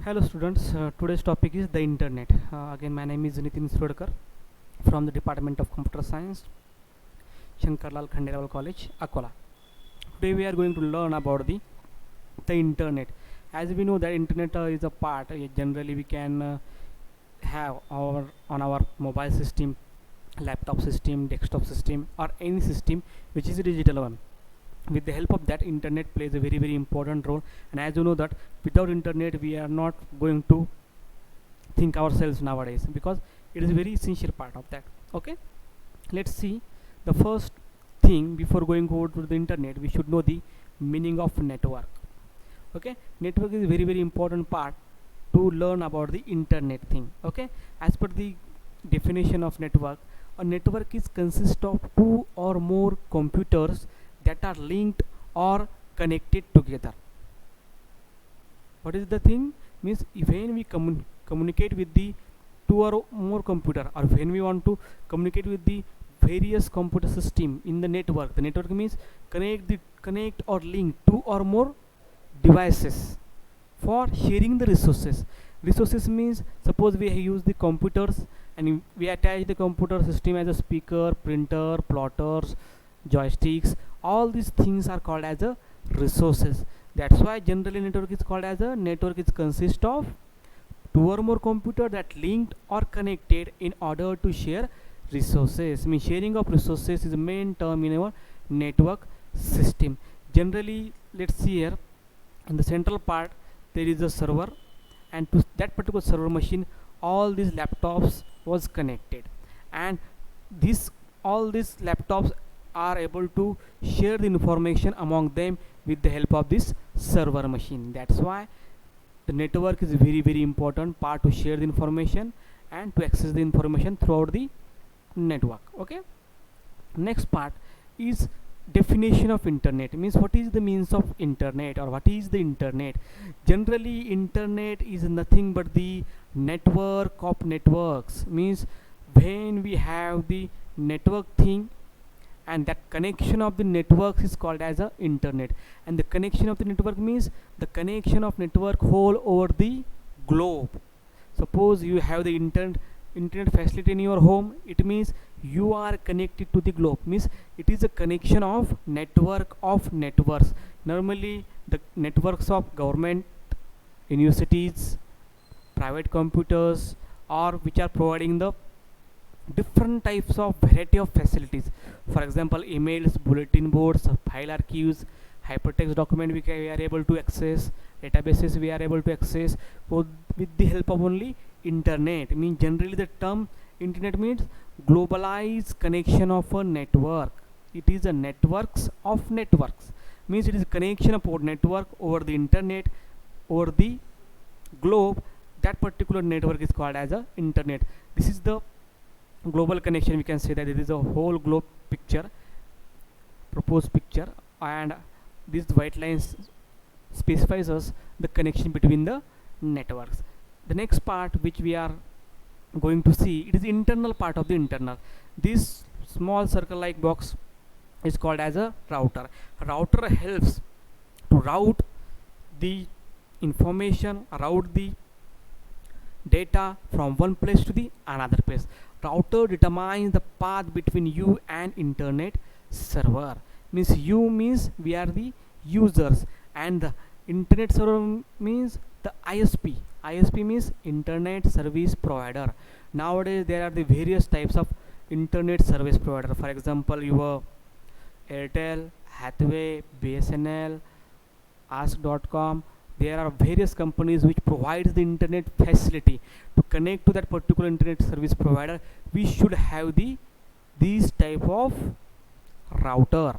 Hello students, today's topic is the internet. Again, my name is Nitin Srodkar from the Department of Computer Science, Shankarlal Khandelwal College, Akola. Today we are going to learn about the internet. As we know that internet is a part, generally we can have our on our mobile system, laptop system, desktop system or any system which is a digital one. With the help of that, internet plays a very important role, and as you know that without internet we are not going to think ourselves nowadays, because it is a very essential part of that. Okay, let's see. The first thing, before going over to the internet, we should know the meaning of network. Okay, network is a very important part to learn about the internet thing. Okay, as per the definition of network, a network is consist of two or more computers that are linked or connected together. What is the thing? Means when we communicate with the two or more computer, or when we want to communicate with the various computer system in the network. The network means connect or link two or more devices for sharing the resources. Resources means, suppose we use the computers and we attach the computer system as a speaker, printer, plotters, joysticks. All these things are called as a resources. That's why generally network is called as a network. It consists of two or more computer that linked or connected in order to share resources. Means sharing of resources is the main term in our network system. Generally, let's see here, in the central part there is a server, and to that particular server machine all these laptops was connected, and this all these laptops are able to share the information among them with the help of this server machine. That's why the network is a very important part to share the information and to access the information throughout the network. Okay, next part is definition of internet. Means what is the means of internet, or what is the internet? Generally internet is nothing but the network of networks. Means when we have the network thing, and that connection of the networks is called as a internet. And the connection of the network means the connection of network whole over the globe. Suppose you have the internet facility in your home, it means you are connected to the globe. Means it is a connection of networks. Normally the networks of government, universities, private computers, or which are providing the different types of variety of facilities. For example, emails, bulletin boards, file archives, hypertext document we are able to access, databases we are able to access with the help of only internet. Means generally the term internet means globalized connection of a network. It is a networks of networks. Means it is a connection of a network over the internet, over the globe. That particular network is called as a internet. This is the global connection. We can say that it is a whole globe picture, proposed picture, and this white lines specifies us the connection between the networks. The next part which we are going to see, it is internal part of the internal. This small circle like box is called as a router. Router helps to route the information, route the data from one place to the another place. Router determines the path between you and internet server. Means you means we are the users, and the internet server means the ISP. ISP means internet service provider. Nowadays there are the various types of internet service provider. For example, your Airtel, Hathway, BSNL, ask.com. There are various companies which provides the internet facility. To connect to that particular internet service provider, we should have these type of router.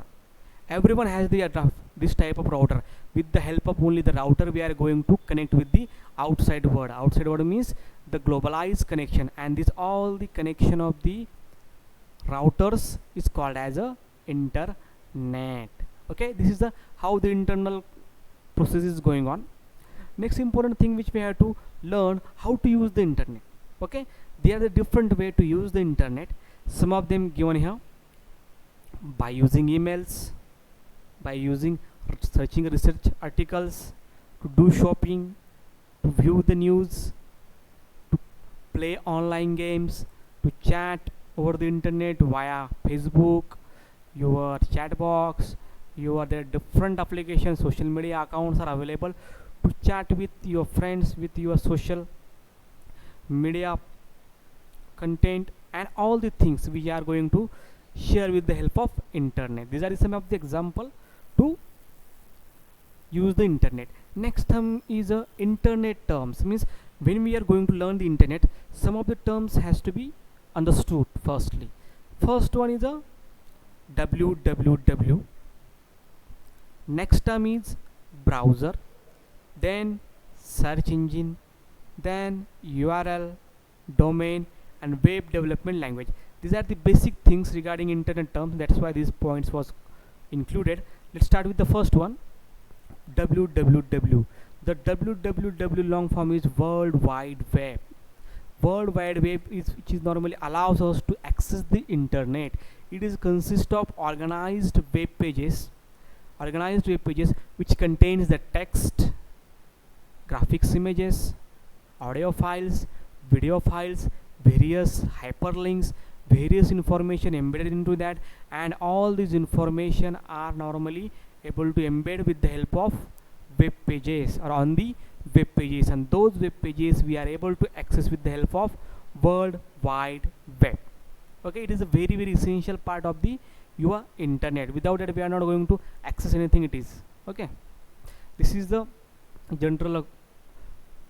Everyone has this type of router. With the help of only the router, we are going to connect with the outside world. Outside world means the globalized connection, and this all the connection of the routers is called as a internet. Okay, this is the how the internal process is going on. Next important thing which we have to learn, how to use the internet. Okay, there are the different way to use the internet. Some of them given here: by using emails, by using searching research articles, to do shopping, to view the news, to play online games, to chat over the internet via Facebook, your chat box, your there different applications, social media accounts are available to chat with your friends, with your social media content, and all the things we are going to share with the help of internet. These are some of the example to use the internet. Next term is internet terms, means when we are going to learn the internet, some of the terms has to be understood. First one is a www. Next term is browser, then search engine, then URL, domain, and web development language. These are the basic things regarding internet terms. That's why these points was included. Let's start with the first one, www. The www long form is World Wide Web. World Wide Web is which is normally allows us to access the internet. It is consist of organized web pages which contains the text, graphics, images, audio files, video files, various hyperlinks, various information embedded into that, and all these information are normally able to embed with the help of web pages or on the web pages, and those web pages we are able to access with the help of World Wide Web. Okay, it is a very essential part of the your internet. Without it we are not going to access anything. It is okay. This is the general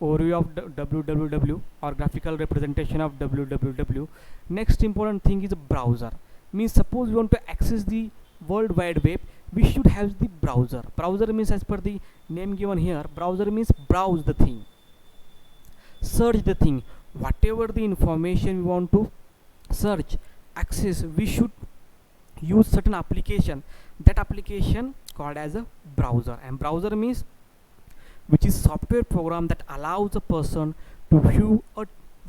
overview of www or graphical representation of www. Next important thing is a browser. Means suppose we want to access the World Wide Web, we should have the browser. Browser means, as per the name given here, browser means browse the thing, search the thing, whatever the information we want to search, access, we should use certain application. That application called as a browser, and browser means which is software program that allows a person to view a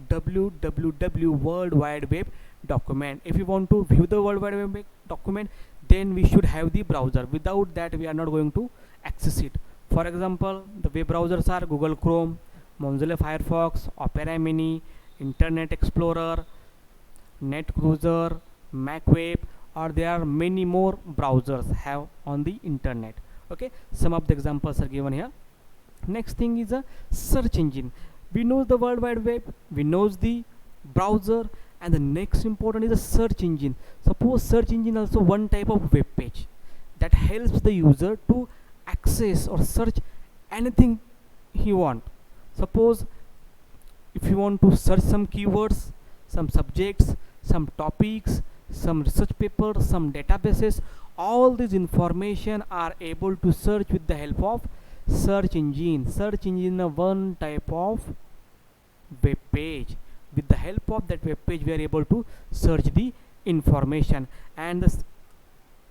www World Wide Web document. If you want to view the World Wide Web document, then we should have the browser. Without that we are not going to access it. For example, the web browsers are Google Chrome, Mozilla Firefox, Opera Mini, Internet Explorer, NetCruiser, MacWeb, or there are many more browsers have on the internet. Okay, some of the examples are given here. Next thing is a search engine. We know the World Wide Web, we know the browser, and the next important is a search engine. Suppose search engine also one type of web page that helps the user to access or search anything he want. Suppose if you want to search some keywords, some subjects, some topics, some research papers, some databases, all these information are able to search with the help of search engine. Search engine is one type of web page. With the help of that web page we are able to search the information. And this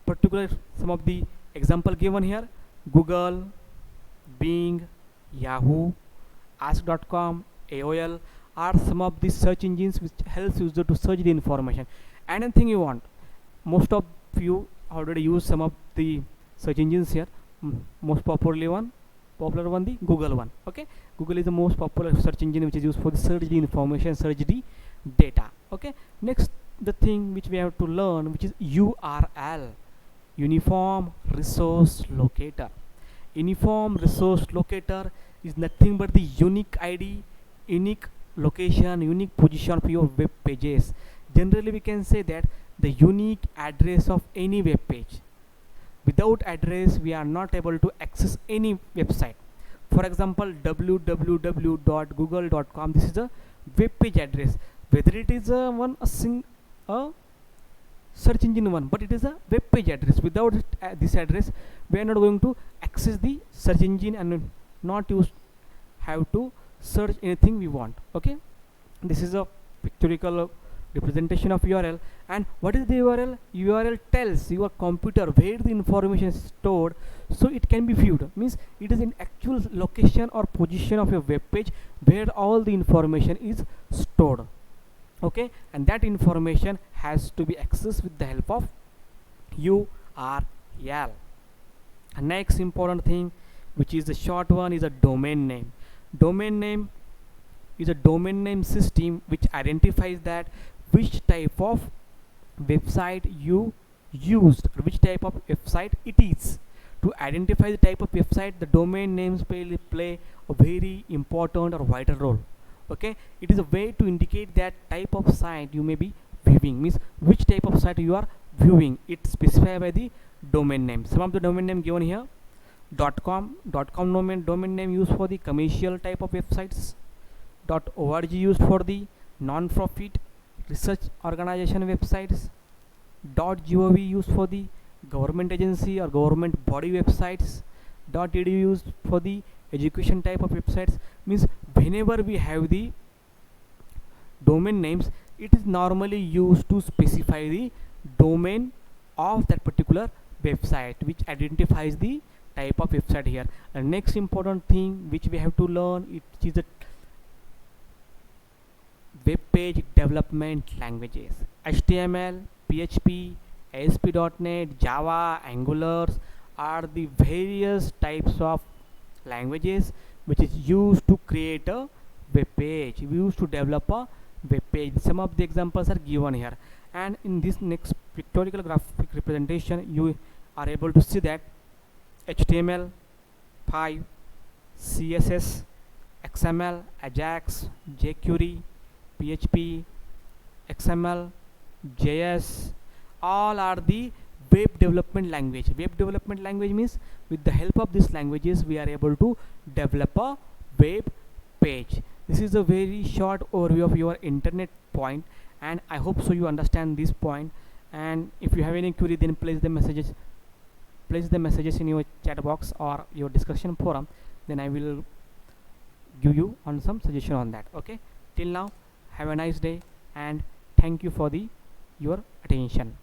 particular some of the example given here, Google, Bing, Yahoo, ask.com, AOL are some of the search engines which helps user to search the information. Anything you want. Most of you already use some of the search engines here. Most popular one the Google one. Okay, Google is the most popular search engine which is used for the search the information, search the data. Okay, next the thing which we have to learn, which is URL, Uniform Resource Locator. Uniform Resource Locator is nothing but the unique ID, unique location, unique position of your web pages. Generally we can say that the unique address of any web page. Without address we are not able to access any website. For example, www.google.com, this is a web page address, whether it is a search engine one, but it is a web page address. Without this address we are not going to access the search engine and not have to search anything we want. Okay, this is a pictorial representation of URL. And what is the URL? URL tells your computer where the information is stored, so it can be viewed. Means it is in actual location or position of your web page where all the information is stored. Okay, and that information has to be accessed with the help of URL. And next important thing, which is the short one, is a domain name. Domain name is a domain name system which identifies that which type of website you used or which type of website it is. To identify the type of website, the domain names play a very important or vital role. Okay, it is a way to indicate that type of site you may be viewing, means which type of site you are viewing. It specified by the domain name. Some of the domain name given here: .com domain name used for the commercial type of websites, .org used for the non-profit research organization websites, .gov used for the government agency or government body websites, .edu used for the education type of websites. Means whenever we have the domain names, it is normally used to specify the domain of that particular website, which identifies the type of website here. And next important thing which we have to learn, it is the web page development languages: HTML, PHP, ASP.NET, Java, Angular are the various types of languages which is used to create a web page. We used to develop a web page. Some of the examples are given here, and in this next pictorial graphic representation you are able to see that HTML5, CSS, XML, Ajax, jQuery, PHP, XML, JS, all are the web development language. Web development language means with the help of these languages we are able to develop a web page. This is a very short overview of your internet point, and I hope so you understand this point. And if you have any query, then place the messages in your chat box or your discussion forum, then I will give you on some suggestion on that. Okay, till now have a nice day and thank you for your attention.